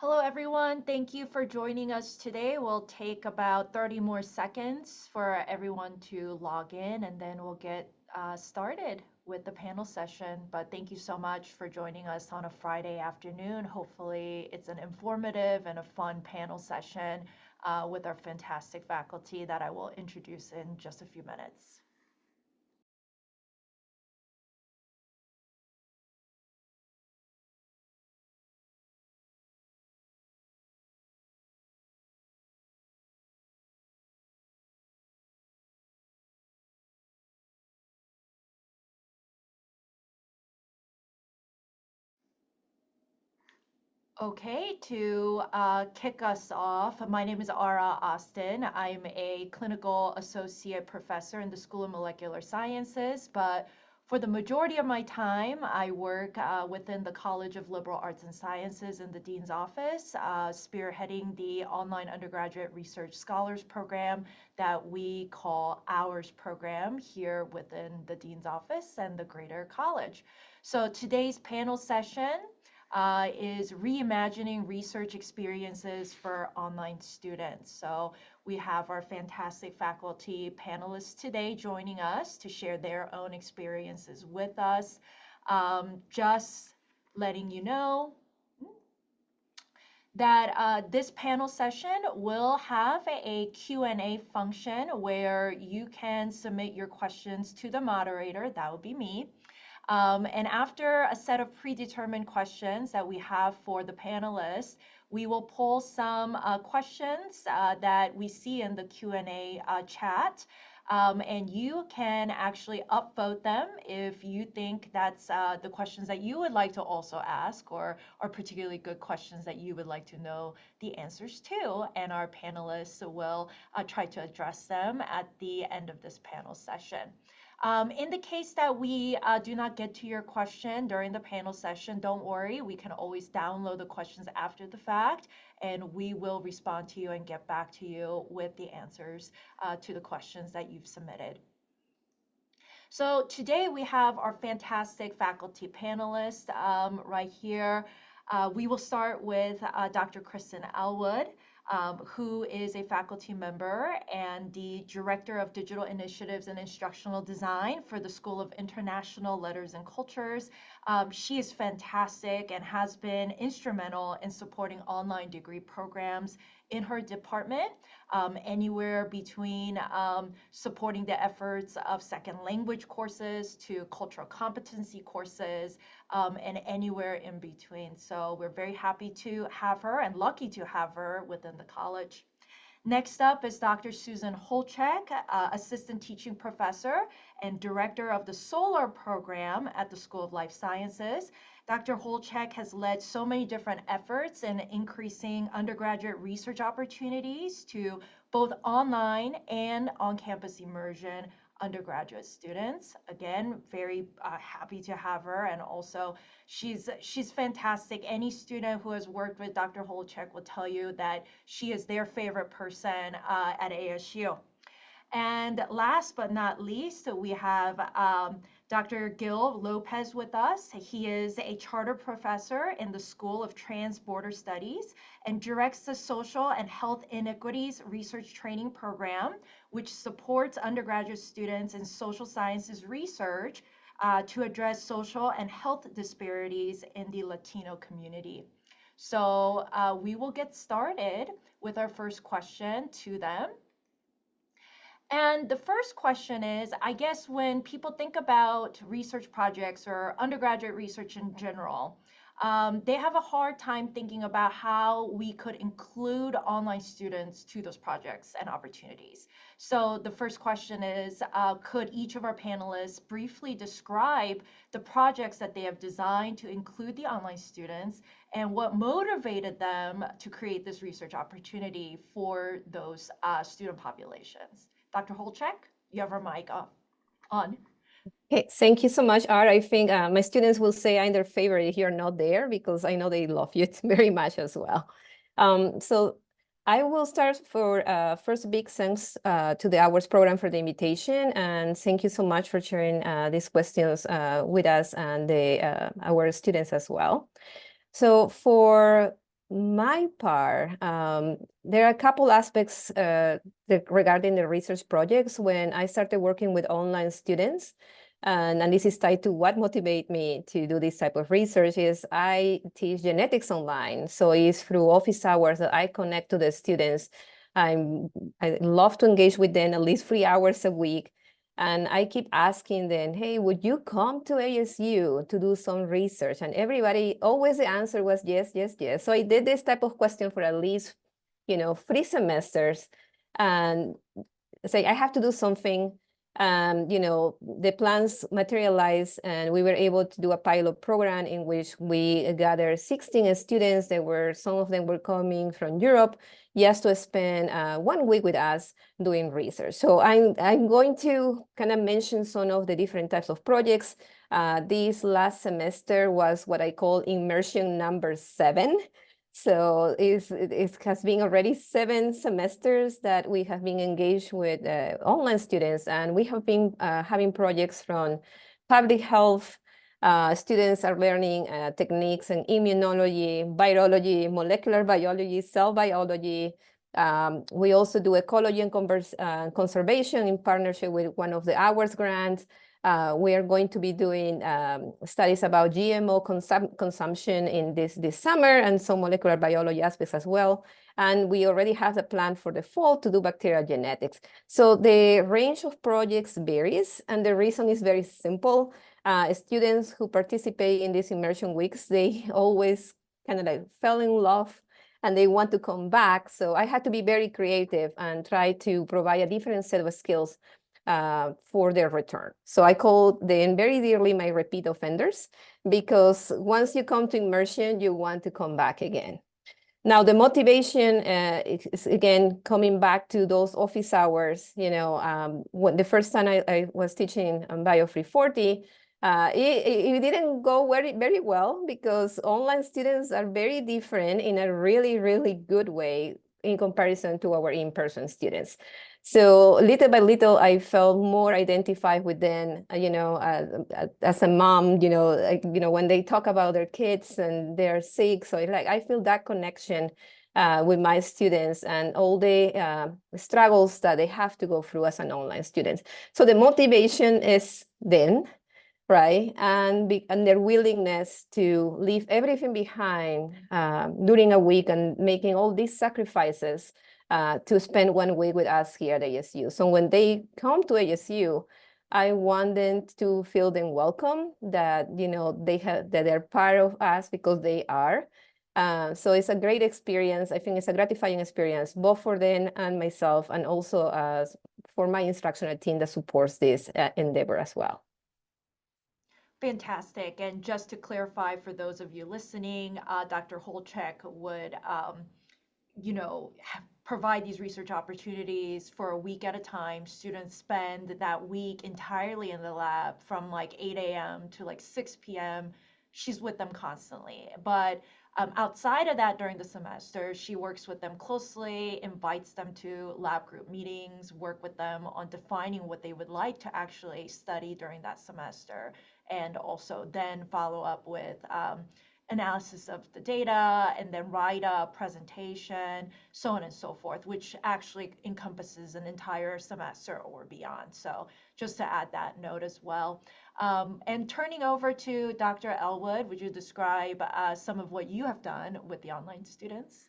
Hello, everyone. Thank you for joining us today. We'll take about 30 more seconds for everyone to log in, and then we'll get started with the panel session. But thank you so much for joining us on a Friday afternoon. Hopefully, it's an informative and a fun panel session with our fantastic faculty that I will introduce in just a few minutes. Okay, to kick us off, my name is Ara Austin. I'm a clinical associate professor in the School of Molecular Sciences, but for the majority of my time, I work within the College of Liberal Arts and Sciences in the Dean's Office, spearheading the online undergraduate research scholars program that we call OURS program here within the Dean's Office and the greater college. So today's panel session is reimagining research experiences for online students. So we have our fantastic faculty panelists today joining us to share their own experiences with us. Just letting you know that this panel session will have a Q&A function where you can submit your questions to the moderator, that would be me. And after a set of predetermined questions that we have for the panelists, we will pull some questions that we see in the Q&A chat. And you can actually upvote them if you think that's the questions that you would like to also ask or are particularly good questions that you would like to know the answers to. And our panelists will try to address them at the end of this panel session. In the case that we do not get to your question during the panel session, don't worry, we can always download the questions after the fact, and we will respond to you and get back to you with the answers to the questions that you've submitted. So today we have our fantastic faculty panelists right here. We will start with Dr. Kristin Elwood. Who is a faculty member and the Director of Digital Initiatives and Instructional Design for the School of International Letters and Cultures. She is fantastic and has been instrumental in supporting online degree programs in her department, anywhere between supporting the efforts of second language courses to cultural competency courses, and anywhere in between. So we're very happy to have her and lucky to have her within the college. Next up is Dr. Susan Holechek, Assistant Teaching Professor and Director of the SOLUR program at the School of Life Sciences. Dr. Holechek has led so many different efforts in increasing undergraduate research opportunities to both online and on-campus immersion undergraduate students. Again, very happy to have her, and also she's fantastic. Any student who has worked with Dr. Holechek will tell you that she is their favorite person at ASU. And last but not least, we have Dr. Gil Lopez with us. He is a charter professor in the School of Transborder Studies and directs the Social and Health Inequities Research Training Program, which supports undergraduate students in social sciences research to address social and health disparities in the Latino community. So we will get started with our first question to them. And the first question is, I guess when people think about research projects or undergraduate research in general, they have a hard time thinking about how we could include online students to those projects and opportunities. So the first question is, could each of our panelists briefly describe the projects that they have designed to include the online students and what motivated them to create this research opportunity for those student populations? Dr. Holechek, you have our mic on. Okay, thank you so much, Art. I think my students will say I'm their favorite here, not there, because I know they love you very much as well. So I will start for first big thanks to the Hours program for the invitation, and thank you so much for sharing these questions with us and our students as well. So for my part, there are a couple aspects regarding the research projects. When I started working with online students, and this is tied to what motivated me to do this type of research, is I teach genetics online. So it's through office hours that I connect to the students. I love to engage with them at least 3 hours a week. And I keep asking them, hey, would you come to ASU to do some research? And everybody, always the answer was yes, yes, yes. So I did this type of question for at least, 3 semesters. And say, I have to do something. The plans materialized, and we were able to do a pilot program in which we gathered 16 students. Some of them were coming from Europe, just to spend 1 week with us doing research. So I'm going to kind of mention some of the different types of projects. This last semester was what I call immersion number 7. So it has been already 7 semesters that we have been engaged with online students, and we have been having projects from public health. Students are learning techniques in immunology, virology, molecular biology, cell biology. We also do ecology and conservation in partnership with one of the Hours grants. We are going to be doing studies about GMO consumption in this summer, and some molecular biology aspects as well. And we already have a plan for the fall to do bacterial genetics. So the range of projects varies, and the reason is very simple. Students who participate in these immersion weeks, they always kind of like fell in love and they want to come back. So I had to be very creative and try to provide a different set of skills for their return. So I call them very dearly my repeat offenders, because once you come to immersion, you want to come back again. Now, the motivation is, again, coming back to those office hours. When the first time I was teaching on Bio 340, it didn't go very, very well, because online students are very different in a really, really good way in comparison to our in-person students. So little by little, I felt more identified with them, as a mom, when they talk about their kids and they're sick. So I feel that connection with my students and all the struggles that they have to go through as an online student. So the motivation is then, right? And their willingness to leave everything behind during a week and making all these sacrifices to spend 1 week with us here at ASU. So when they come to ASU, I want them to feel them welcome, that that they're part of us, because they are. So it's a great experience. I think it's a gratifying experience, both for them and myself, and also for my instructional team that supports this endeavor as well. Fantastic. And just to clarify for those of you listening, Dr. Holechek would, provide these research opportunities for a week at a time. Students spend that week entirely in the lab from like 8 a.m. to like 6 p.m. She's with them constantly. But outside of that, during the semester, she works with them closely, invites them to lab group meetings, work with them on defining what they would like to actually study during that semester, and also then follow up with analysis of the data, and then write a presentation, so on and so forth, which actually encompasses an entire semester or beyond. So just to add that note as well. And turning over to Dr. Elwood, would you describe some of what you have done with the online students?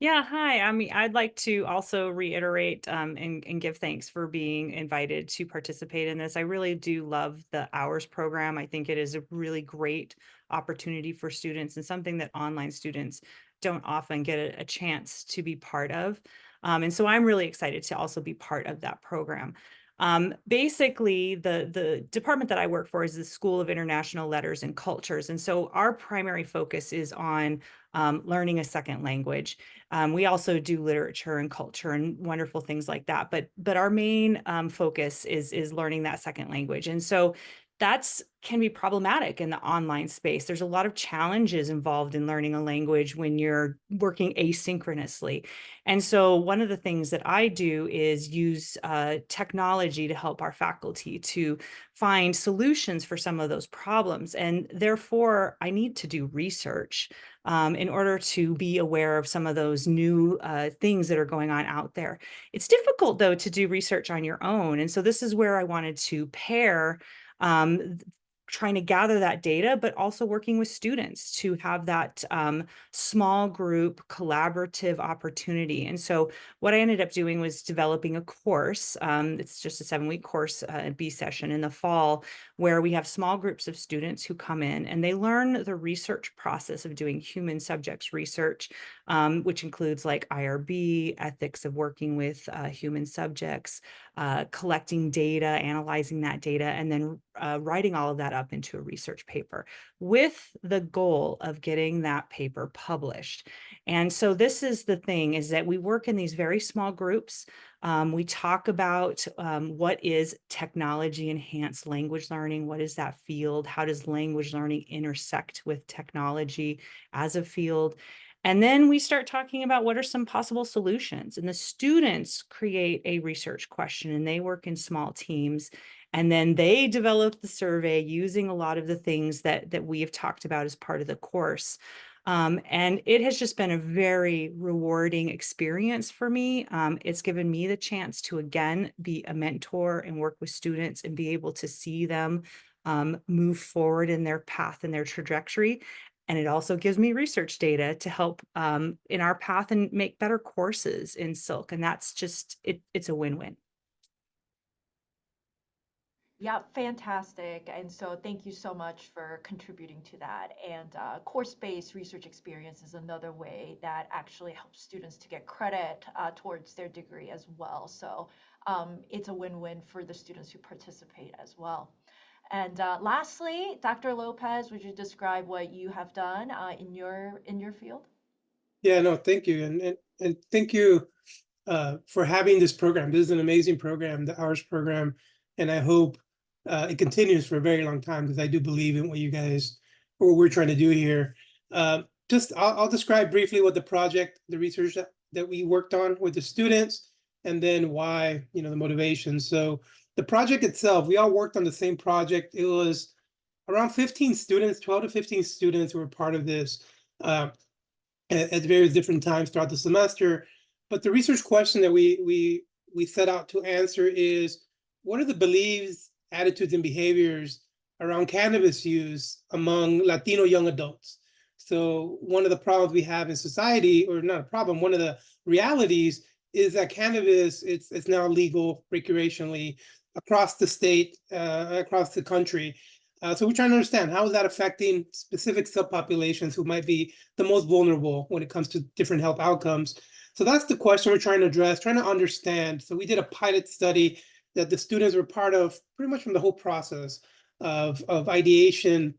Yeah, hi. I mean, I'd like to also reiterate and give thanks for being invited to participate in this. I really do love the Hours program. I think it is a really great opportunity for students, and something that online students don't often get a chance to be part of. And so I'm really excited to also be part of that program. Basically, the department that I work for is the School of International Letters and Cultures. And so our primary focus is on learning a second language. We also do literature and culture and wonderful things like that. But our main focus is learning that second language. And so that's can be problematic in the online space. There's a lot of challenges involved in learning a language when you're working asynchronously. And so one of the things that I do is use technology to help our faculty to find solutions for some of those problems. And therefore, I need to do research in order to be aware of some of those new things that are going on out there. It's difficult, though, to do research on your own. And so this is where I wanted to pair trying to gather that data, but also working with students to have that small group collaborative opportunity. And so what I ended up doing was developing a course. It's just a 7-week course, B session in the fall, where we have small groups of students who come in and they learn the research process of doing human subjects research, which includes like IRB, ethics of working with human subjects, collecting data, analyzing that data, and then writing all of that up into a research paper with the goal of getting that paper published. And so this is the thing, is that we work in these very small groups. We talk about what is technology enhanced language learning? What is that field? How does language learning intersect with technology as a field? And then we start talking about what are some possible solutions. And the students create a research question and they work in small teams. And then they develop the survey using a lot of the things that we have talked about as part of the course. And it has just been a very rewarding experience for me. It's given me the chance to, again, be a mentor and work with students and be able to see them move forward in their path and their trajectory. And it also gives me research data to help in our path and make better courses in Silk. And that's just, it's a win-win. Yeah, fantastic. And so thank you so much for contributing to that. And course-based research experience is another way that actually helps students to get credit towards their degree as well. So it's a win-win for the students who participate as well. And lastly, Dr. Lopez, would you describe what you have done in your field? Yeah, no, thank you. And thank you for having this program. This is an amazing program, the Hours program. And I hope it continues for a very long time, because I do believe in what you guys, or what we're trying to do here. I'll describe briefly what the research that we worked on with the students, and then why, the motivation. So the project itself, we all worked on the same project. It was around 15 students, 12 to 15 students who were part of this at various different times throughout the semester. But the research question that we set out to answer is, what are the beliefs, attitudes, and behaviors around cannabis use among Latino young adults? So one of the problems we have in society, or not a problem, one of the realities is that cannabis, it's now legal recreationally across the state, across the country. So we're trying to understand, how is that affecting specific subpopulations who might be the most vulnerable when it comes to different health outcomes. So that's the question we're trying to address, trying to understand. So we did a pilot study that the students were part of pretty much from the whole process of ideation,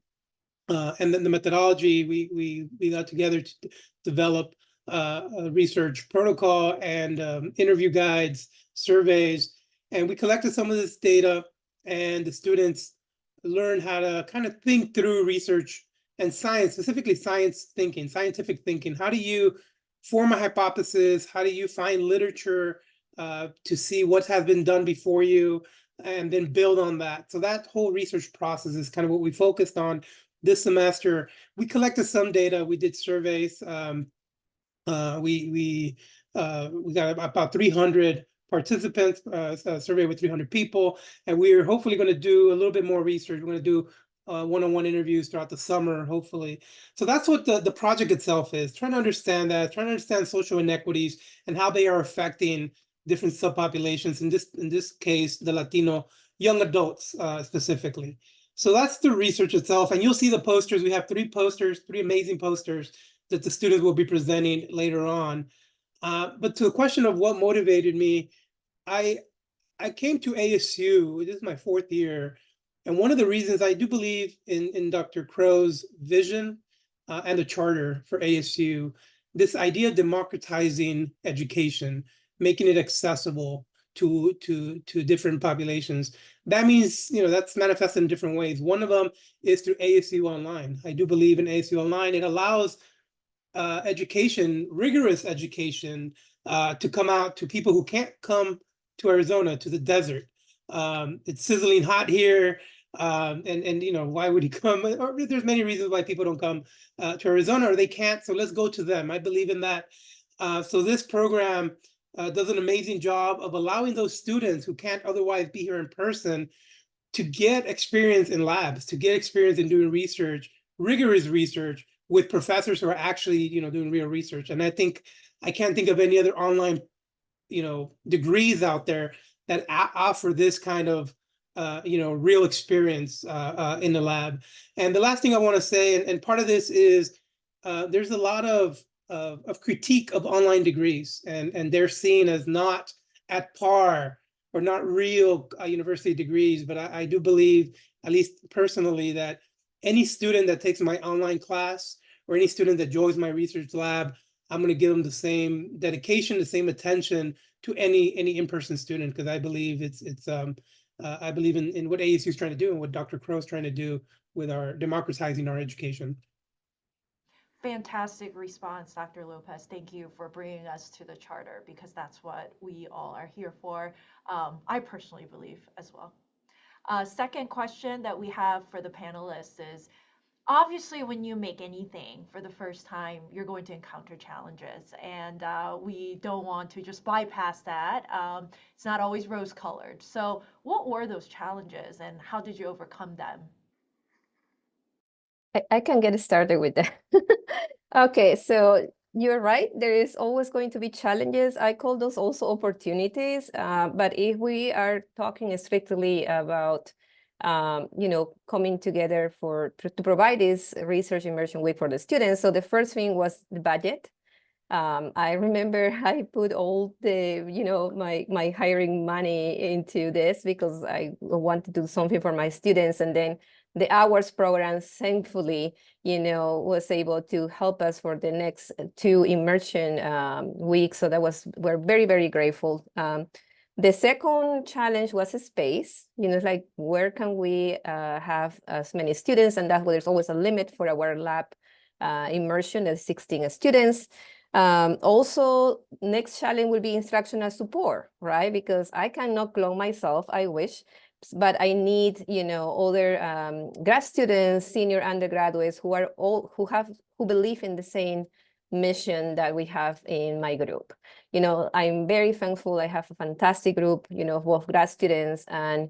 and then the methodology. We got together to develop a research protocol and interview guides, surveys, and we collected some of this data, and the students learn how to kind of think through research and science, specifically science thinking, scientific thinking. How do you form a hypothesis? How do you find literature to see what has been done before you, and then build on that? So that whole research process is kind of what we focused on this semester. We collected some data. We did surveys. We got about 300 participants, a survey with 300 people, and we're hopefully going to do a little bit more research. We're going to do one-on-one interviews throughout the summer, hopefully. So that's what the project itself is, trying to understand that, trying to understand social inequities and how they are affecting different subpopulations, in this case, the Latino young adults specifically. So that's the research itself, and you'll see the posters. We have 3 posters, 3 amazing posters that the students will be presenting later on. But to the question of what motivated me, I came to ASU. This is my 4th year, and one of the reasons I do believe in Dr. Crow's vision and the charter for ASU, this idea of democratizing education, making it accessible to different populations. That means, that's manifested in different ways. One of them is through ASU Online. I do believe in ASU Online. It allows education, rigorous education, to come out to people who can't come to Arizona, to the desert. It's sizzling hot here. And why would he come? Or there's many reasons why people don't come to Arizona, or they can't. So let's go to them. I believe in that. So this program does an amazing job of allowing those students who can't otherwise be here in person to get experience in labs, to get experience in doing research, rigorous research with professors who are actually, doing real research. And I can't think of any other online, degrees out there that offer this kind of, real experience in the lab. And the last thing I want to say, and part of this is there's a lot of critique of online degrees, and they're seen as not at par or not real university degrees. But I do believe, at least personally, that any student that takes my online class or any student that joins my research lab, I'm going to give them the same dedication, the same attention to any in-person student, because I believe I believe in what ASU is trying to do and what Dr. Crow is trying to do with our democratizing our education. Fantastic response, Dr. Lopez. Thank you for bringing us to the charter, because that's what we all are here for. I personally believe as well. Second question that we have for the panelists is, obviously, when you make anything for the first time, you're going to encounter challenges, and we don't want to just bypass that. It's not always rose-colored. So what were those challenges, and how did you overcome them? I can get started with that. Okay, so you're right. There is always going to be challenges. I call those also opportunities. But if we are talking strictly about, coming together to provide this research immersion week for the students. So the first thing was the budget. I remember I put all the, my hiring money into this because I want to do something for my students. And then the hours program, thankfully, was able to help us for the next 2 immersion weeks. So we're very, very grateful. The second challenge was a space, like where can we have as many students? And that's where there's always a limit for our lab immersion of 16 students. Also, next challenge will be instructional support, right? Because I cannot clone myself, I wish, but I need, other grad students, senior undergraduates who believe in the same mission that we have in my group. I'm very thankful. I have a fantastic group, both grad students and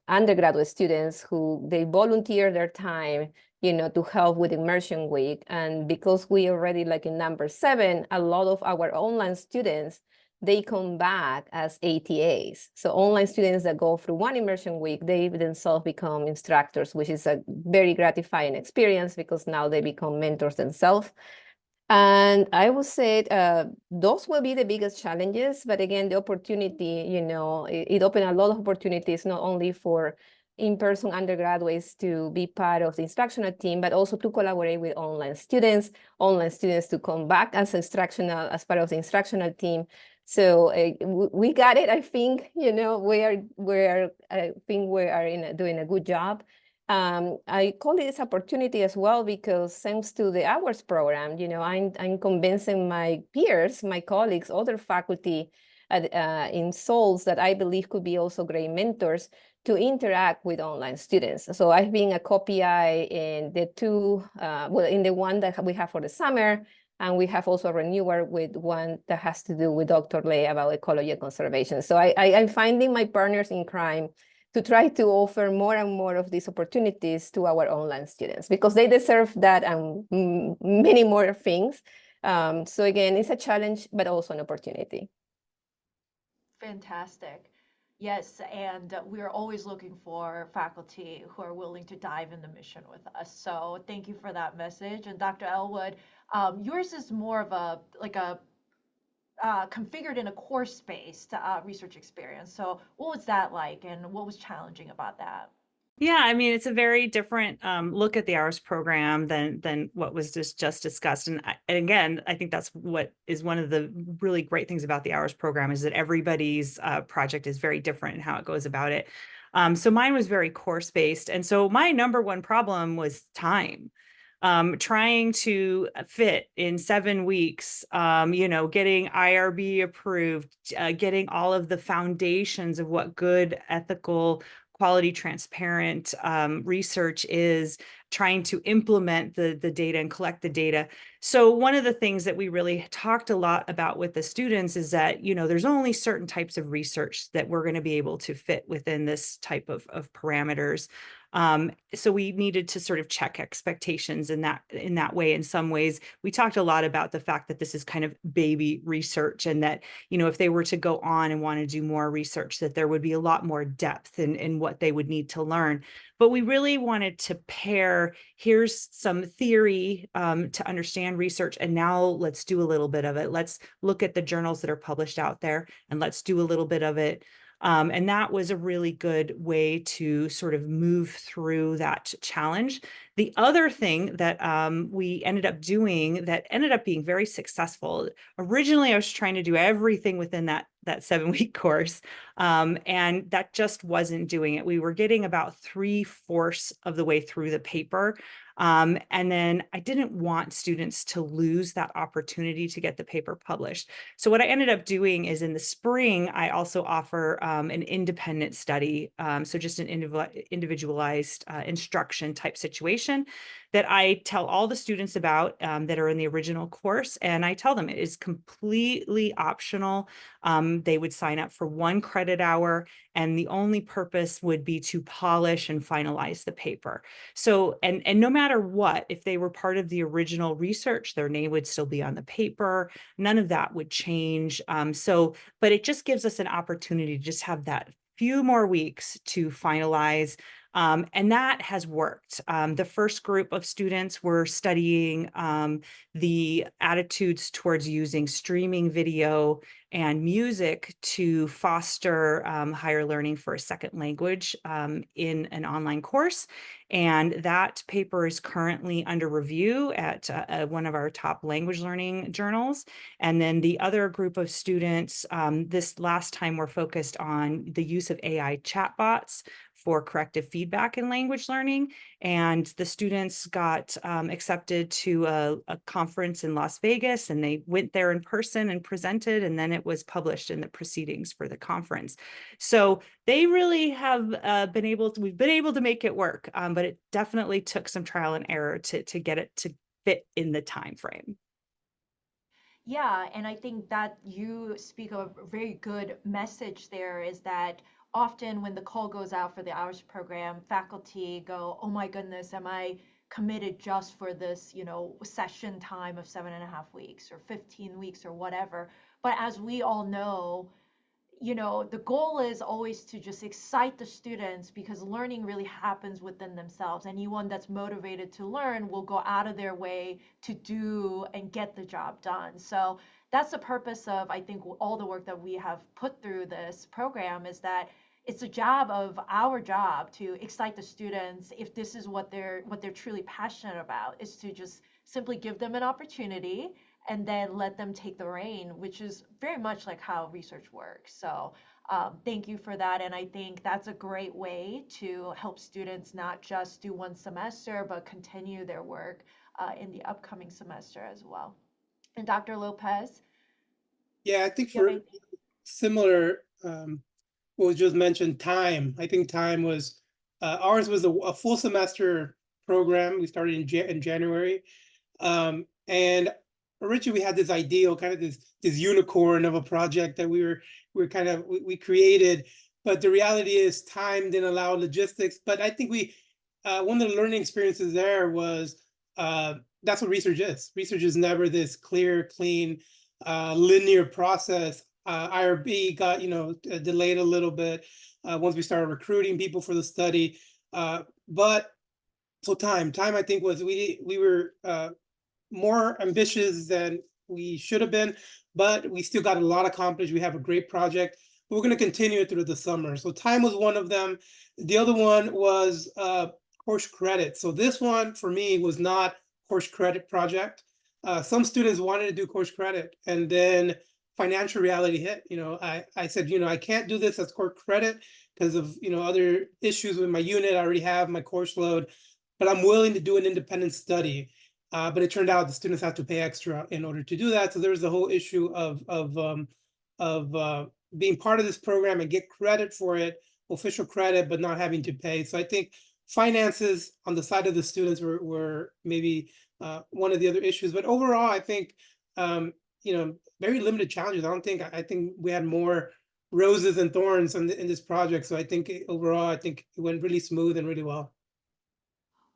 undergraduate students who they volunteer their time to help with immersion week. And because we already like in number 7, a lot of our online students, they come back as ATAs. So online students that go through one immersion week, they themselves become instructors, which is a very gratifying experience because now they become mentors themselves. And I would say those will be the biggest challenges. But again, the opportunity, it opened a lot of opportunities, not only for in-person undergraduates to be part of the instructional team, but also to collaborate with online students to come back as part of the instructional team. So we got it. I think, I think we are doing a good job. I call it this opportunity as well because thanks to the hours program, I'm convincing my peers, my colleagues, other faculty in SOLs that I believe could be also great mentors to interact with online students. So I've been a co-PI in the 2, in the one that we have for the summer, and we have also a renewer with one that has to do with Dr. Lei about ecology and conservation. So I'm finding my partners in crime to try to offer more and more of these opportunities to our online students because they deserve that and many more things. So again, it's a challenge, but also an opportunity. Fantastic. Yes, and we're always looking for faculty who are willing to dive in the mission with us. So thank you for that message. And Dr. Elwood, yours is more of a configured in a course-based research experience. So what was that like, and what was challenging about that? Yeah, I mean, it's a very different look at the hours program than what was just discussed. And again, I think that's what is one of the really great things about the hours program is that everybody's project is very different in how it goes about it. So mine was very course-based. And so my number one problem was time. Trying to fit in 7 weeks, getting IRB approved, getting all of the foundations of what good, ethical, quality, transparent research is, trying to implement the data and collect the data. So one of the things that we really talked a lot about with the students is that, there's only certain types of research that we're going to be able to fit within this type of parameters. So we needed to sort of check expectations in that way. In some ways, we talked a lot about the fact that this is kind of baby research, and that, if they were to go on and want to do more research, that there would be a lot more depth in what they would need to learn. But we really wanted to pair, here's some theory to understand research, and now let's do a little bit of it. Let's look at the journals that are published out there, and let's do a little bit of it. And that was a really good way to sort of move through that challenge. The other thing that we ended up doing that ended up being very successful, originally I was trying to do everything within that 7-week course, and that just wasn't doing it. We were getting about 3/4 of the way through the paper. And then I didn't want students to lose that opportunity to get the paper published. So what I ended up doing is in the spring, I also offer an independent study. So just an individualized instruction type situation that I tell all the students about that are in the original course. And I tell them it is completely optional. They would sign up for 1 credit hour, and the only purpose would be to polish and finalize the paper. So, and no matter what, if they were part of the original research, their name would still be on the paper. None of that would change. But it just gives us an opportunity to just have that few more weeks to finalize. And that has worked. The first group of students were studying the attitudes towards using streaming video and music to foster higher learning for a second language in an online course. And that paper is currently under review at one of our top language learning journals. And then the other group of students, this last time we're focused on the use of AI chatbots for corrective feedback in language learning. And the students got accepted to a conference in Las Vegas, and they went there in person and presented, and then it was published in the proceedings for the conference. So they really have we've been able to make it work, but it definitely took some trial and error to get it to fit in the time frame. Yeah, and I think that you speak a very good message there is that often when the call goes out for the hours program, faculty go, oh my goodness, am I committed just for this, session time of 7.5 weeks or 15 weeks or whatever. But as we all know, the goal is always to just excite the students because learning really happens within themselves. Anyone that's motivated to learn will go out of their way to do and get the job done. So that's the purpose of, I think, all the work that we have put through this program is that it's our job to excite the students if this is what they're truly passionate about, is to just simply give them an opportunity and then let them take the reign, which is very much like how research works. So thank you for that. And I think that's a great way to help students not just do 1 semester, but continue their work in the upcoming semester as well. And Dr. Lopez? Yeah, I think for similar, what was just mentioned, time. I think time was, ours was a full semester program. We started in January. And originally we had this ideal, kind of this unicorn of a project that we created, but the reality is time didn't allow logistics. But I think one of the learning experiences there was, that's what research is. Research is never this clear, clean, linear process. IRB got delayed a little bit once we started recruiting people for the study, but so time I think was, we were more ambitious than we should have been, but we still got a lot accomplished. We have a great project. We're going to continue it through the summer. So time was one of them. The other one was course credit. So this one for me was not course credit project. Some students wanted to do course credit, and then financial reality hit. I said, I can't do this as course credit because of other issues with my unit. I already have my course load, but I'm willing to do an independent study. But it turned out the students have to pay extra in order to do that. So there's the whole issue of being part of this program and get credit for it, official credit, but not having to pay. So I think finances on the side of the students were maybe one of the other issues. But overall, I think very limited challenges. I think we had more roses and thorns in this project. So I think overall, I think it went really smooth and really well.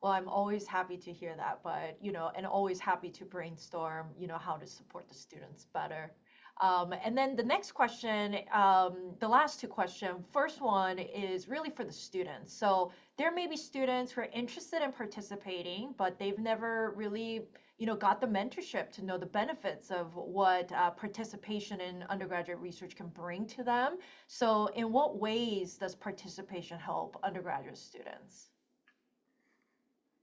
Well, I'm always happy to hear that, but, and always happy to brainstorm, how to support the students better. And then the next question, the last two questions, first one is really for the students. So there may be students who are interested in participating, but they've never really, got the mentorship to know the benefits of what participation in undergraduate research can bring to them. So in what ways does participation help undergraduate students?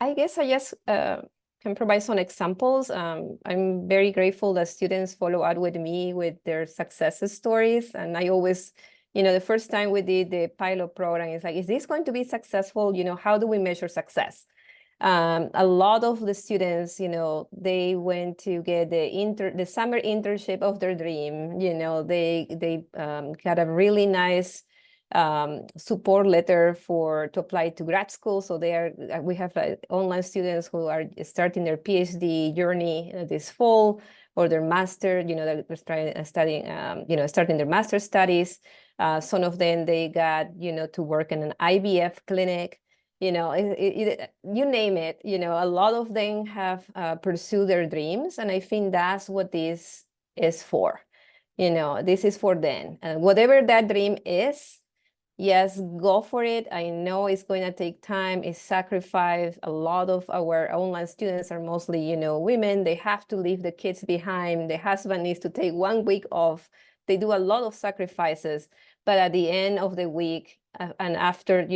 I guess I just can provide some examples. I'm very grateful that students follow up with me with their success stories. And I always, the first time we did the pilot program, it's like, is this going to be successful? How do we measure success? A lot of the students, they went to get the summer internship of their dream. They got a really nice support letter to apply to grad school. So we have online students who are starting their PhD journey this fall, or their master, they're starting their master studies. Some of them, they got, to work in an IVF clinic. You name it, a lot of them have pursued their dreams. And I think that's what this is for. This is for them. And whatever that dream is, yes, go for it. I know it's going to take time, it's sacrifice. A lot of our online students are mostly, women. They have to leave the kids behind. The husband needs to take 1 week off. They do a lot of sacrifices, but at the end of the week, and after,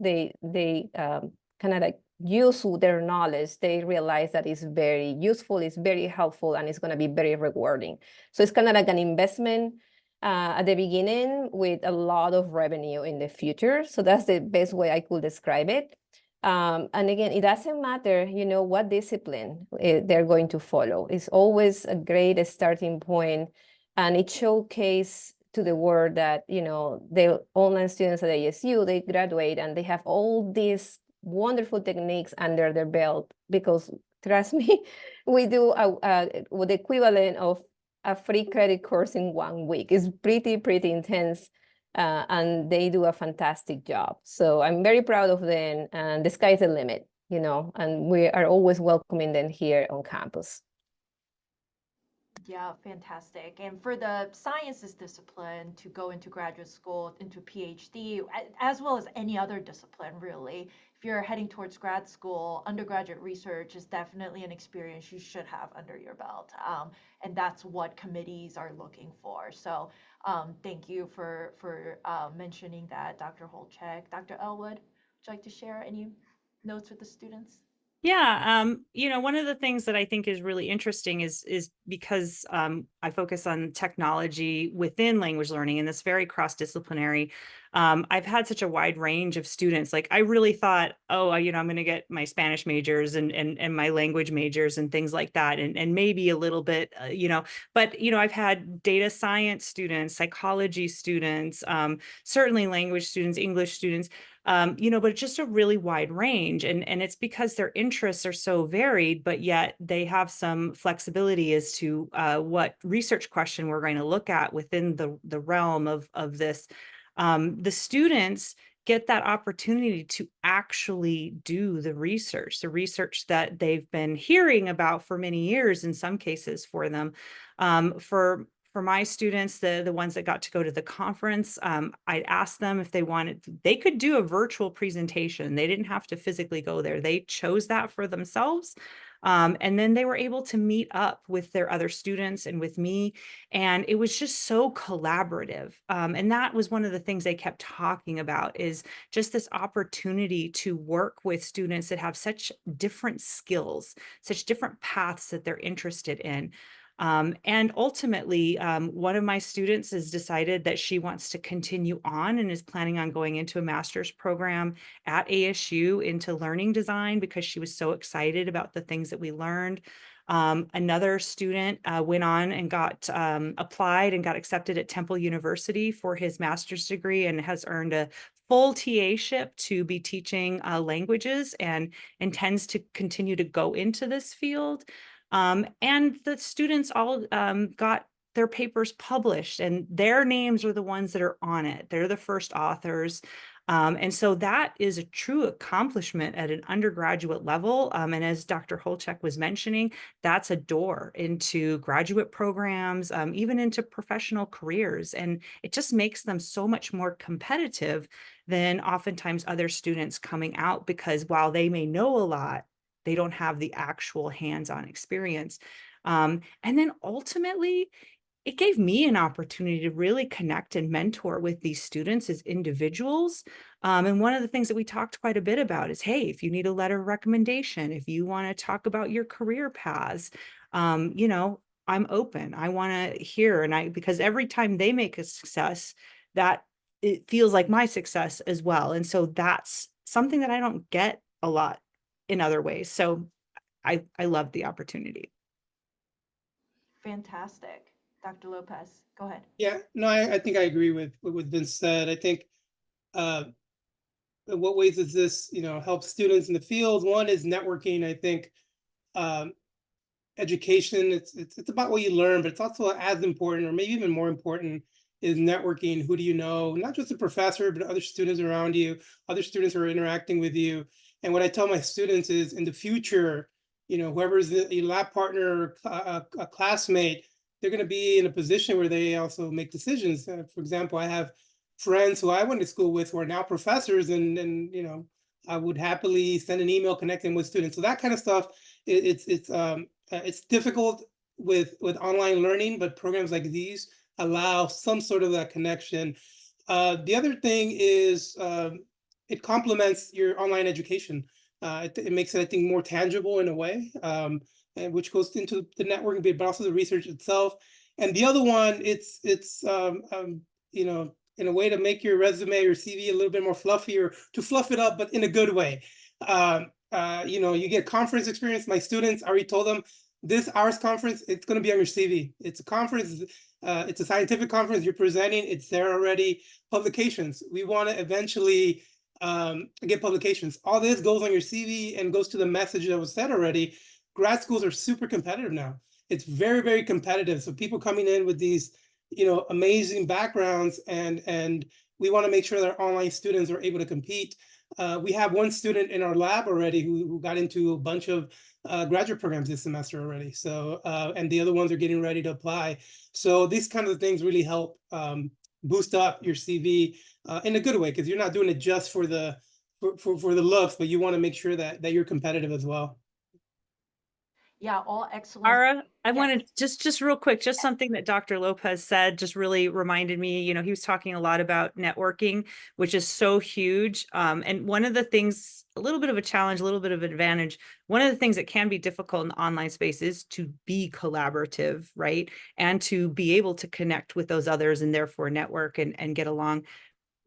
they kind of like use their knowledge, they realize that it's very useful, it's very helpful, and it's going to be very rewarding. So it's kind of like an investment at the beginning with a lot of revenue in the future. So that's the best way I could describe it. And again, it doesn't matter, what discipline they're going to follow. It's always a great starting point, and it showcases to the world that, the online students at ASU, they graduate and they have all these wonderful techniques under their belt, because trust me, we do the equivalent of a free credit course in 1 week. It's pretty intense, and they do a fantastic job. So I'm very proud of them, and the sky's the limit, and we are always welcoming them here on campus. Yeah, fantastic. And for the sciences discipline to go into graduate school, into PhD, as well as any other discipline, really, if you're heading towards grad school, undergraduate research is definitely an experience you should have under your belt. And that's what committees are looking for. So thank you for mentioning that, Dr. Holechek. Dr. Elwood, would you like to share any notes with the students? Yeah, one of the things that I think is really interesting is because I focus on technology within language learning, and it's very cross-disciplinary. I've had such a wide range of students. Like, I really thought, oh, I'm going to get my Spanish majors and my language majors and things like that, and maybe a little bit, but I've had data science students, psychology students, certainly language students, English students. But it's just a really wide range, and it's because their interests are so varied, but yet they have some flexibility as to what research question we're going to look at within the realm of this. The students get that opportunity to actually do the research that they've been hearing about for many years, in some cases for them. For my students, the ones that got to go to the conference, I'd ask them if they could do a virtual presentation. They didn't have to physically go there. They chose that for themselves. And then they were able to meet up with their other students and with me. And it was just so collaborative. And that was one of the things they kept talking about, is just this opportunity to work with students that have such different skills, such different paths that they're interested in. And ultimately, one of my students has decided that she wants to continue on and is planning on going into a master's program at ASU into learning design, because she was so excited about the things that we learned. Another student went on and got applied and got accepted at Temple University for his master's degree and has earned a full TA-ship to be teaching languages and intends to continue to go into this field. And the students all got their papers published, and their names are the ones that are on it. They're the first authors. And so that is a true accomplishment at an undergraduate level. And as Dr. Holechek was mentioning, that's a door into graduate programs, even into professional careers. And it just makes them so much more competitive than oftentimes other students coming out, because while they may know a lot, they don't have the actual hands-on experience. And then ultimately, it gave me an opportunity to really connect and mentor with these students as individuals. And one of the things that we talked quite a bit about is, hey, if you need a letter of recommendation, if you want to talk about your career paths, you know, I'm open. I want to hear. And because every time they make a success, that it feels like my success as well. And so that's something that I don't get a lot in other ways. So I love the opportunity. Fantastic. Dr. Lopez, go ahead. Yeah, no, I think I agree with what Vince said. I think in what ways does this, help students in the field? One is networking. I think education, it's about what you learn, but it's also as important, or maybe even more important, is networking. Who do you know? Not just the professor, but other students around you, other students who are interacting with you. And what I tell my students is, in the future, whoever's a lab partner, a classmate, they're going to be in a position where they also make decisions. For example, I have friends who I went to school with who are now professors, and I would happily send an email connecting with students. So that kind of stuff, it's difficult with online learning, but programs like these allow some sort of that connection. The other thing is, it complements your online education. It makes it, I think, more tangible in a way, and which goes into the networking bit, but also the research itself. And the other one, it's in a way to make your resume or CV a little bit more fluffy, or to fluff it up, but in a good way. You get conference experience. My students, I already told them, this hours conference, it's going to be on your CV. It's a conference. It's a scientific conference. You're presenting. It's there already. Publications. We want to eventually get publications. All this goes on your CV and goes to the message that was said already. Grad schools are super competitive now. It's very, very competitive. So people coming in with these, amazing backgrounds, and we want to make sure that our online students are able to compete. We have one student in our lab already who got into a bunch of graduate programs this semester already. So, and the other ones are getting ready to apply. So these kind of things really help boost up your CV in a good way, because you're not doing it just for the looks, but you want to make sure that you're competitive as well. Yeah, all excellent. Ara, I Yes. wanted just real quick, just something that Dr. Lopez said just really reminded me, he was talking a lot about networking, which is so huge. And one of the things, a little bit of a challenge, a little bit of an advantage, one of the things that can be difficult in the online space is to be collaborative, right? And to be able to connect with those others and therefore network and get along.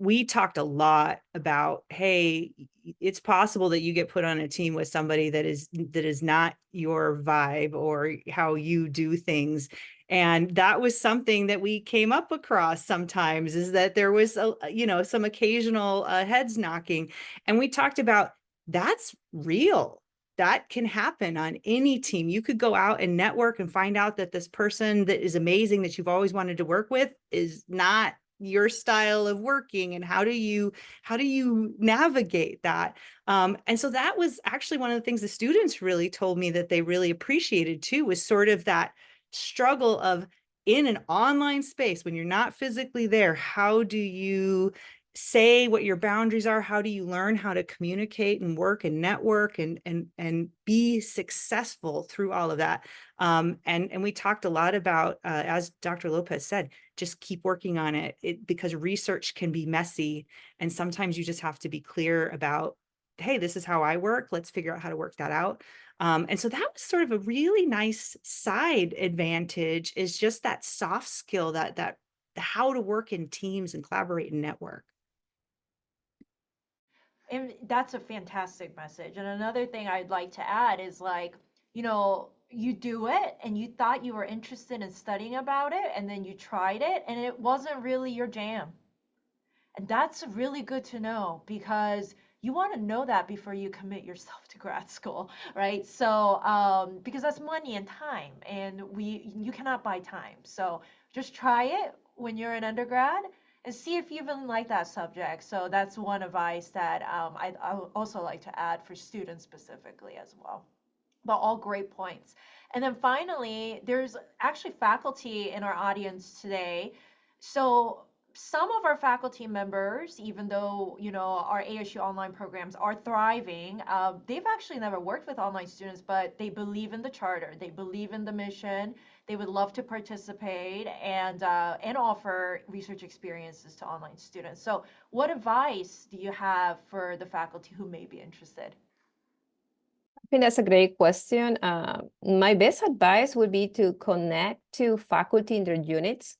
We talked a lot about, hey, it's possible that you get put on a team with somebody that is not your vibe or how you do things. And that was something that we came up across sometimes, is that there was some occasional heads knocking. And we talked about, that's real. That can happen on any team. You could go out and network and find out that this person that is amazing, that you've always wanted to work with, is not your style of working. And how do you navigate that? And so that was actually one of the things the students really told me that they really appreciated too, was sort of that struggle of, in an online space, when you're not physically there, how do you say what your boundaries are. How do you learn how to communicate and work and network and be successful through all of that? And we talked a lot about, as Dr. Lopez said, just keep working on it, because research can be messy. And sometimes you just have to be clear about, hey, this is how I work. Let's figure out how to work that out. And so that was sort of a really nice side advantage, is just that soft skill, that how to work in teams and collaborate and network. And that's a fantastic message. And another thing I'd like to add is like, you do it and you thought you were interested in studying about it, and then you tried it and it wasn't really your jam. And that's really good to know, because you want to know that before you commit yourself to grad school, right? So, because that's money and time, and you cannot buy time. So just try it when you're an undergrad and see if you even like that subject. So that's one advice that I also like to add for students specifically as well. But all great points. And then finally, there's actually faculty in our audience today. So some of our faculty members, even though our ASU online programs are thriving, they've actually never worked with online students, but they believe in the charter, they believe in the mission, they would love to participate and offer research experiences to online students. So, what advice do you have for the faculty who may be interested? I think that's a great question. My best advice would be to connect to faculty in their units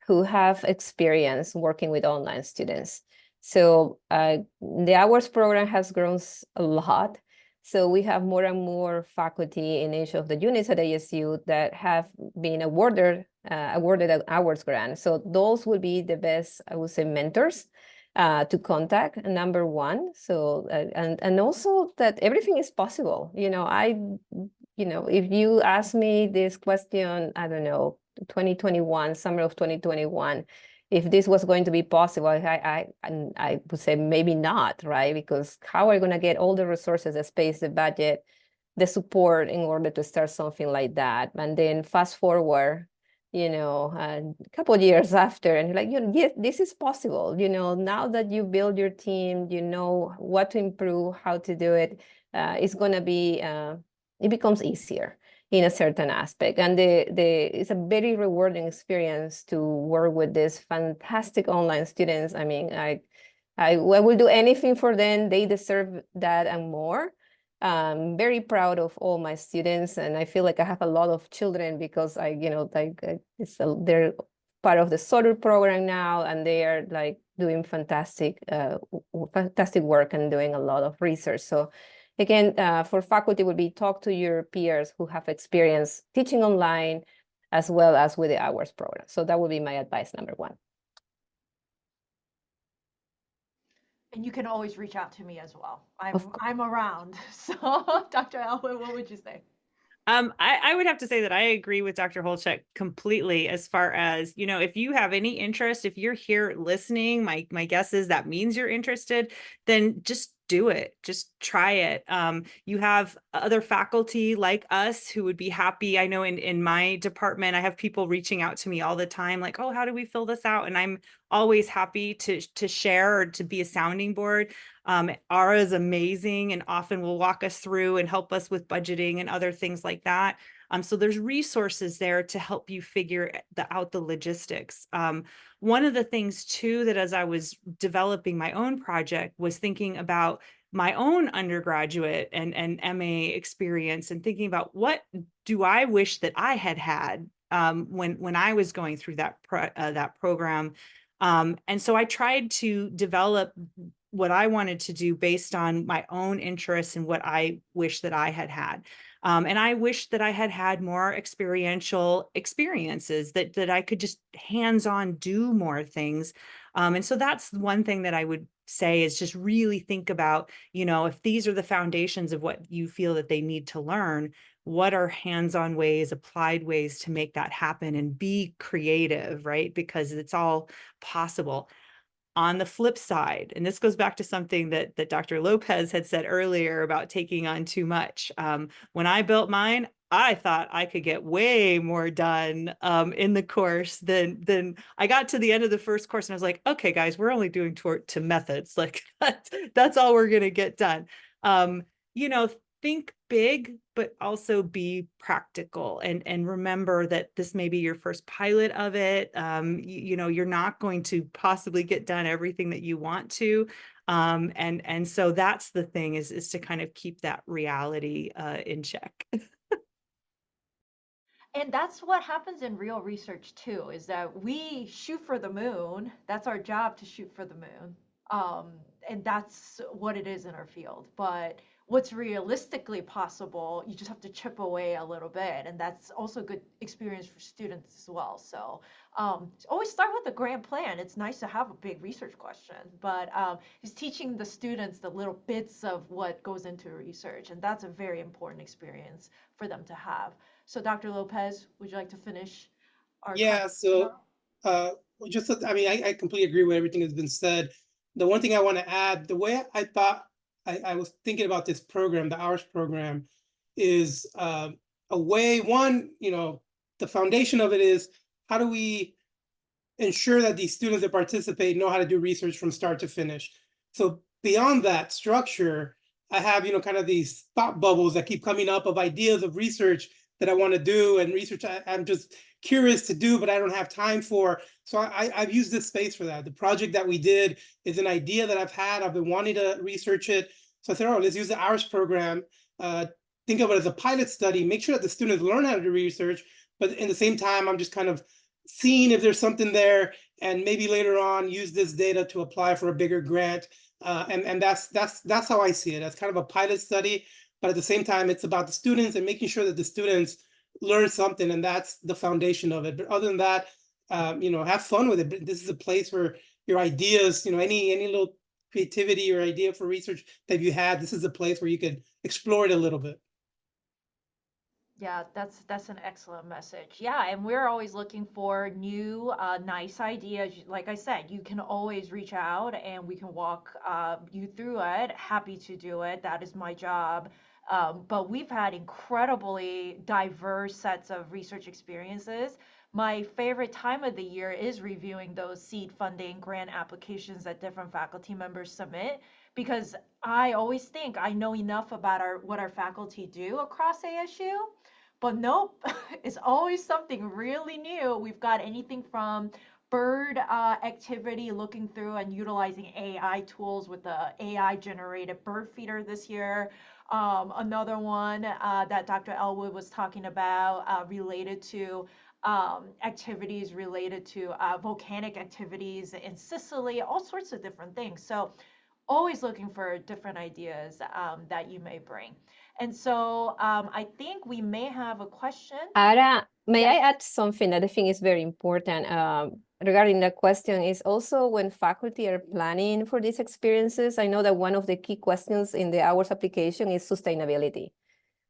who have experience working with online students. So the hours program has grown a lot. So we have more and more faculty in each of the units at ASU that have been awarded an hours grant. So those would be the best, I would say, mentors to contact, number one. So and also that everything is possible. If you ask me this question, I don't know, 2021, summer of 2021, if this was going to be possible, I would say maybe not, right? Because how are you going to get all the resources, the space, the budget, the support in order to start something like that? And then fast forward, a couple of years after, and you're like, yes, this is possible. Now that you build your team, you know what to improve, how to do it, it's going to be, it becomes easier in a certain aspect. And it's a very rewarding experience to work with these fantastic online students. I mean, I will do anything for them. They deserve that and more. Very proud of all my students, and I feel like I have a lot of children because they're part of the SOLUR program now, and they are like doing fantastic work and doing a lot of research. So again, for faculty would be talk to your peers who have experience teaching online as well as with the hours program. So that would be my advice, number one. And you can always reach out to me as well. Of course. I'm around. So, Dr. Elwood, what would you say? I would have to say that I agree with Dr. Holechek completely, as far as, if you have any interest, if you're here listening, my guess is that means you're interested, then just do it. Just try it. You have other faculty like us who would be happy. I know in my department, I have people reaching out to me all the time, like, oh, how do we fill this out? And I'm always happy to share or to be a sounding board. Ara is amazing and often will walk us through and help us with budgeting and other things like that. So there's resources there to help you figure out the logistics. One of the things too, that as I was developing my own project, was thinking about my own undergraduate and MA experience, and thinking about what do I wish that I had when I was going through that program. And so I tried to develop what I wanted to do based on my own interests and what I wish that I had. And I wish that I had more experiential experiences, that I could just hands-on do more things. And so that's one thing that I would say, is just really think about, if these are the foundations of what you feel that they need to learn, what are hands-on ways, applied ways to make that happen, and be creative, right? Because it's all possible. On the flip side, and this goes back to something that Dr. Lopez had said earlier about taking on too much. When I built mine, I thought I could get way more done in the course than I got to the end of the first course and I was like, okay, guys, we're only doing to methods. Like that's all we're gonna get done. You know, think big, but also be practical and remember that this may be your first pilot of it. You know, you're not going to possibly get done everything that you want to. And so that's the thing is to kind of keep that reality in check. And that's what happens in real research too, is that we shoot for the moon. That's our job, to shoot for the moon. Um, and that's what it is in our field. But what's realistically possible, you just have to chip away a little bit. And that's also good experience for students as well. So always start with a grand plan. It's nice to have a big research question, but it's teaching the students the little bits of what goes into research. And that's a very important experience for them to have. So Dr. Lopez, would you like to finish our Yeah, conversation so off? uh, I mean, I completely agree with everything that's been said. The one thing I want to add, the way I thought I was thinking about this program, the hours program, is a way, one, you know, the foundation of it is how do we ensure that these students that participate know how to do research from start to finish. So beyond that structure, I have, you know, kind of these thought bubbles that keep coming up of ideas of research that I want to do and research I'm just curious to do, but I don't have time for. So I've used this space for that. The project that we did is an idea that I've had. I've been wanting to research it. So I said, oh, let's use the hours program. Think of it as a pilot study, make sure that the students learn how to do research, but in the same time, I'm just kind of seeing if there's something there, and maybe later on use this data to apply for a bigger grant. And that's how I see it. That's kind of a pilot study, but at the same time, it's about the students and making sure that the students learn something, and that's the foundation of it. But other than that, you know, have fun with it. This is a place where your ideas, you know, any little creativity or idea for research that you had, this is a place where you could explore it a little bit. Yeah, that's an excellent message. Yeah, and we're always looking for new, nice ideas. Like I said, you can always reach out and we can walk you through it. Happy to do it. That is my job. But we've had incredibly diverse sets of research experiences. My favorite time of the year is reviewing those seed funding grant applications that different faculty members submit, because I always think I know enough about what our faculty do across ASU, but nope, it's always something really new. We've got anything from bird activity, looking through and utilizing AI tools with the AI generated bird feeder this year. Another one that Dr. Elwood was talking about related to activities related to volcanic activities in Sicily, all sorts of different things. So always looking for different ideas that you may bring. And so I think we may have a question. Ara, may I Yes. add something that I think is very important regarding that question is also when faculty are planning for these experiences, I know that one of the key questions in the hours application is sustainability,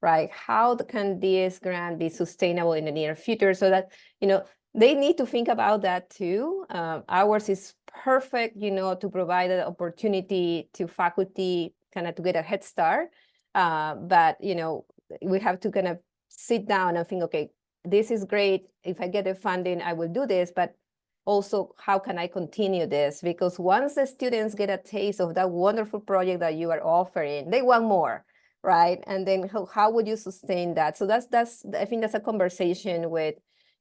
right? How can this grant be sustainable in the near future so that, you know, they need to think about that too. Ours is perfect, you know, to provide an opportunity to faculty kind of to get a head start. But, you know, we have to kind of sit down and think, okay, this is great. If I get the funding, I will do this, but also how can I continue this? Because once the students get a taste of that wonderful project that you are offering, they want more, right? And then how would you sustain that? So that's I think that's a conversation with,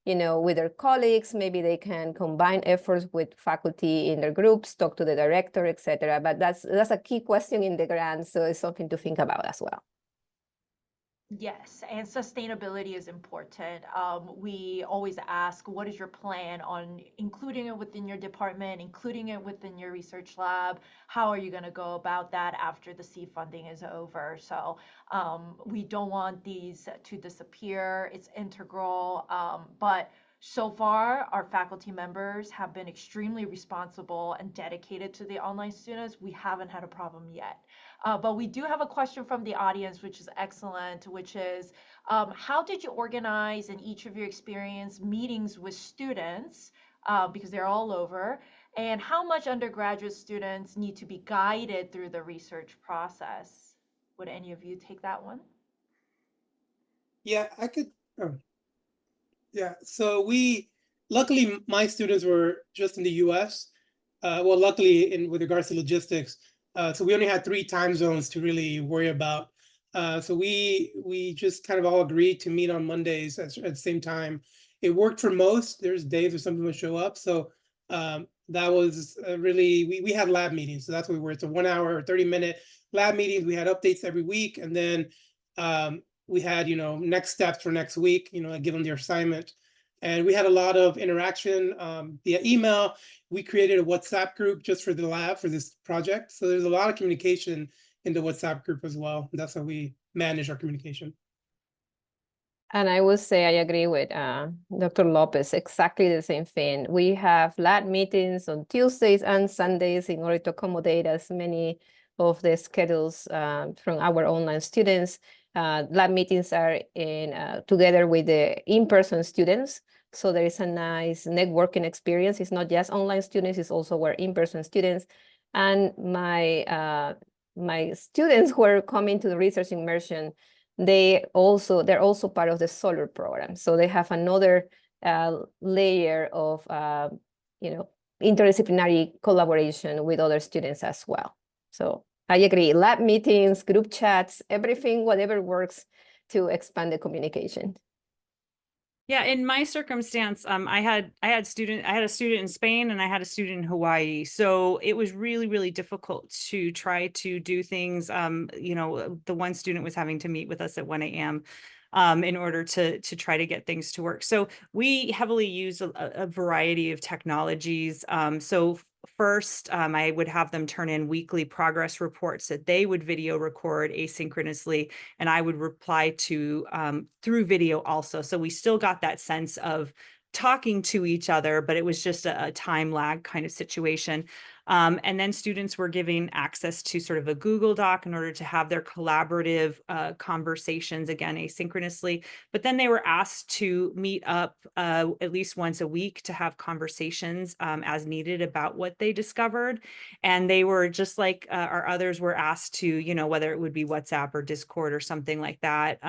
you know, with their colleagues. Maybe they can combine efforts with faculty in their groups, talk to the director, etc. But that's a key question in the grant, so it's something to think about as well. Yes, and sustainability is important. We always ask, what is your plan on including it within your department, including it within your research lab? How are you going to go about that after the seed funding is over? So we don't want these to disappear. It's integral. But so far, our faculty members have been extremely responsible and dedicated to the online students. We haven't had a problem yet. But we do have a question from the audience, which is excellent, which is, how did you organize in each of your experience meetings with students, because they're all over, and how much undergraduate students need to be guided through the research process? Would any of you take that one? Yeah, I could. Oh, yeah. So luckily, my students were just in the U.S. Well, luckily, with regards to logistics, so we only had 3 time zones to really worry about. So we just kind of all agreed to meet on Mondays at the same time. It worked for most. There's days where some people show up. So that was really we had lab meetings. So that's what we were. It's a 1 hour or 30-minute lab meetings. We had updates every week, and then we had next steps for next week. I give them their assignment, and we had a lot of interaction via email. We created a WhatsApp group just for the lab for this project. So there's a lot of communication in the WhatsApp group as well. That's how we manage our communication. And I would say I agree with Dr. Lopez, exactly the same thing. We have lab meetings on Tuesdays and Sundays in order to accommodate as many of the schedules from our online students. Lab meetings are together with the in-person students. So there is a nice networking experience. It's not just online students, it's also our in-person students. And my students who are coming to the research immersion, they're also part of the SOLUR program. So they have another layer of interdisciplinary collaboration with other students as well. So I agree, lab meetings, group chats, everything, whatever works to expand the communication. Yeah, in my circumstance, I had a student in Spain and I had a student in Hawaii. So it was really, really difficult to try to do things. The one student was having to meet with us at 1 a.m. In order to try to get things to work. So we heavily use a variety of technologies. So first, I would have them turn in weekly progress reports that they would video record asynchronously, and I would reply to through video also. So we still got that sense of talking to each other, but it was just a time lag kind of situation. And then students were given access to sort of a Google Doc in order to have their collaborative conversations, again, asynchronously. But then they were asked to meet up at least once a week to have conversations as needed about what they discovered. And they were just like our others were asked to, whether it would be WhatsApp or Discord or something like that.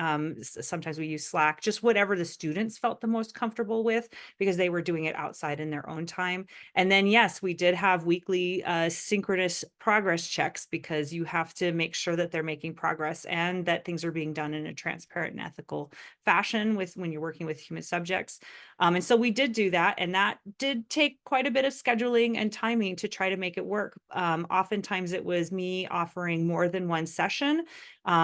Sometimes we use Slack, just whatever the students felt the most comfortable with, because they were doing it outside in their own time. And then, yes, we did have weekly synchronous progress checks, because you have to make sure that they're making progress and that things are being done in a transparent and ethical fashion when you're working with human subjects. And so we did do that, and that did take quite a bit of scheduling and timing to try to make it work. Oftentimes it was me offering more than one session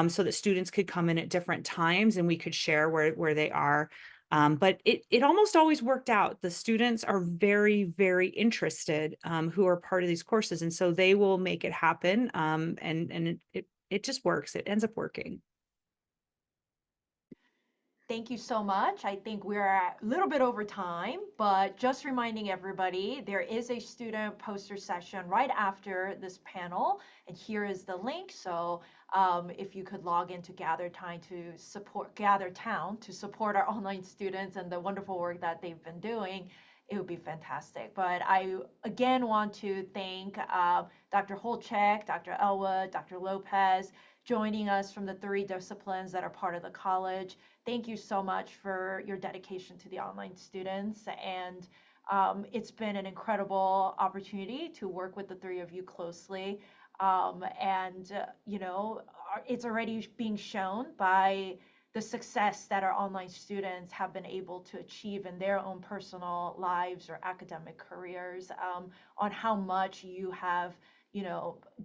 so that students could come in at different times and we could share where they are. But it almost always worked out. The students are very, very interested who are part of these courses. And so they will make it happen. And it just works. It ends up working. Thank you so much. I think we're a little bit over time, but just reminding everybody, there is a student poster session right after this panel, and here is the link. So if you could log into GatherTown to support our online students and the wonderful work that they've been doing, it would be fantastic. But I again want to thank Dr. Holechek, Dr. Elwood, Dr. Lopez, joining us from the 3 disciplines that are part of the college. Thank you so much for your dedication to the online students. And it's been an incredible opportunity to work with the 3 of you closely. It's already being shown by the success that our online students have been able to achieve in their own personal lives or academic careers, on how much you have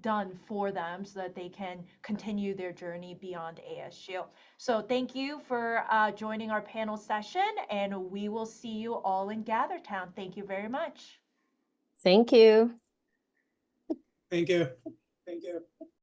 done for them so that they can continue their journey beyond ASU. So thank you for joining our panel session, and we will see you all in GatherTown. Thank you very much. Thank you. Thank you. Thank you.